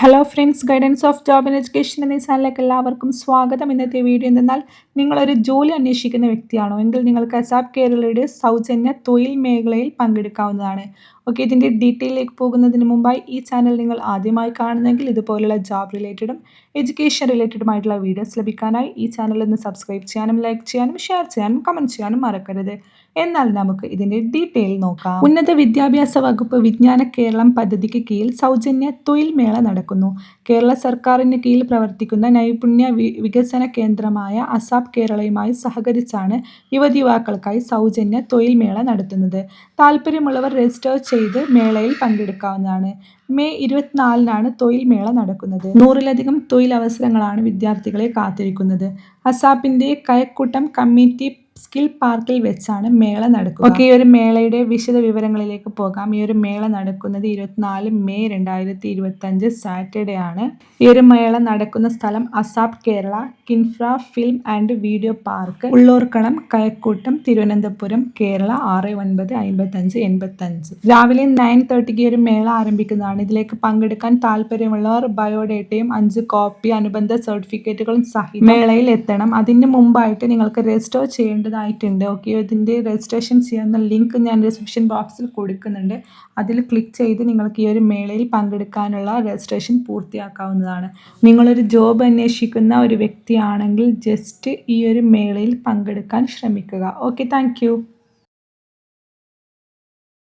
Hello friends, guidance of job and education എന്ന ചാനലിലേക്ക് എല്ലാവർക്കും സ്വാഗതം. ഇന്നത്തെ വീഡിയോ എന്തെന്നാൽ, നിങ്ങളൊരു ജോലി അന്വേഷിക്കുന്ന വ്യക്തിയാണോ എങ്കിൽ നിങ്ങൾക്ക് അസാപ്പ് കേരളയുടെ സൗജന്യ തൊഴിൽ മേഖലയിൽ പങ്കെടുക്കാവുന്നതാണ്. ഓക്കെ, ഇതിൻ്റെ ഡീറ്റെയിലേക്ക് പോകുന്നതിന് മുമ്പായി ഈ ചാനൽ നിങ്ങൾ ആദ്യമായി കാണുന്നെങ്കിൽ ഇതുപോലുള്ള ജോബ് റിലേറ്റഡും എഡ്യൂക്കേഷൻ റിലേറ്റഡുമായിട്ടുള്ള വീഡിയോസ് ലഭിക്കാനായി ഈ ചാനൽ ഒന്ന് സബ്സ്ക്രൈബ് ചെയ്യാനും ലൈക്ക് ചെയ്യാനും ഷെയർ ചെയ്യാനും കമൻറ്റ് ചെയ്യാനും മറക്കരുത്. എന്നാൽ നമുക്ക് ഇതിൻ്റെ ഡീറ്റെയിൽ നോക്കാം. ഉന്നത വിദ്യാഭ്യാസ വകുപ്പ് വിജ്ഞാന കേരളം പദ്ധതിക്ക് കീഴിൽ സൗജന്യ തൊഴിൽ മേള നടക്കുന്നു. കേരള സർക്കാരിന് കീഴിൽ പ്രവർത്തിക്കുന്ന നൈപുണ്യ വികസന കേന്ദ്രമായ അസാപ്പ് കേരളയുമായി സഹകരിച്ചാണ് യുവതിയുവാക്കൾക്കായി സൗജന്യ തൊഴിൽ മേള നടത്തുന്നത്. താല്പര്യമുള്ളവർ രജിസ്റ്റർ ചെയ്ത് മേളയിൽ പങ്കെടുക്കാവുന്നതാണ്. മെയ് 24-നാണ് തൊഴിൽ മേള നടക്കുന്നത്. 100-ലധികം തൊഴിലവസരങ്ങളാണ് വിദ്യാർത്ഥികളെ കാത്തിരിക്കുന്നത്. അസാപ്പിന്റെ കഴക്കൂട്ടം കമ്മ്യൂണിറ്റി സ്കിൽ പാർക്കിൽ വെച്ചാണ് മേള നടക്കുക. ഓക്കെ, ഈ ഒരു മേളയുടെ വിശദ വിവരങ്ങളിലേക്ക് പോകാം. ഈ ഒരു മേള നടക്കുന്നത് 24 മെയ് 2025 സാറ്റർഡേ ആണ്. ഈ ഒരു മേള നടക്കുന്ന സ്ഥലം ASAP Kerala KINFRA film and video park, ഉള്ളൂർക്കണം, കഴക്കൂട്ടം, തിരുവനന്തപുരം, കേരള 695585. രാവിലെ 9:30 ഈ ഒരു മേള ആരംഭിക്കുന്നതാണ്. ഇതിലേക്ക് പങ്കെടുക്കാൻ താല്പര്യമുള്ളവർ ബയോഡേറ്റയും 5 കോപ്പി അനുബന്ധ സർട്ടിഫിക്കറ്റുകളും സഹിതം മേളയിൽ എത്തണം. അതിന് മുമ്പായിട്ട് നിങ്ങൾക്ക് രജിസ്റ്റർ ചെയ്യേണ്ടതായിട്ടുണ്ട്. ഓക്കെ, ഇതിൻ്റെ രജിസ്ട്രേഷൻ ചെയ്യുന്ന ലിങ്ക് ഞാൻ ഡിസ്ക്രിപ്ഷൻ ബോക്സിൽ കൊടുക്കുന്നുണ്ട്. അതിൽ ക്ലിക്ക് ചെയ്ത് നിങ്ങൾക്ക് ഈ ഒരു മേളയിൽ പങ്കെടുക്കാനുള്ള രജിസ്ട്രേഷൻ പൂർത്തിയാക്കാവുന്നതാണ്. നിങ്ങളൊരു ജോബ് അന്വേഷിക്കുന്ന ഒരു വ്യക്തിയാണെങ്കിൽ ജസ്റ്റ് ഈ ഒരു മേളയിൽ പങ്കെടുക്കാൻ ശ്രമിക്കുക. Okay, thank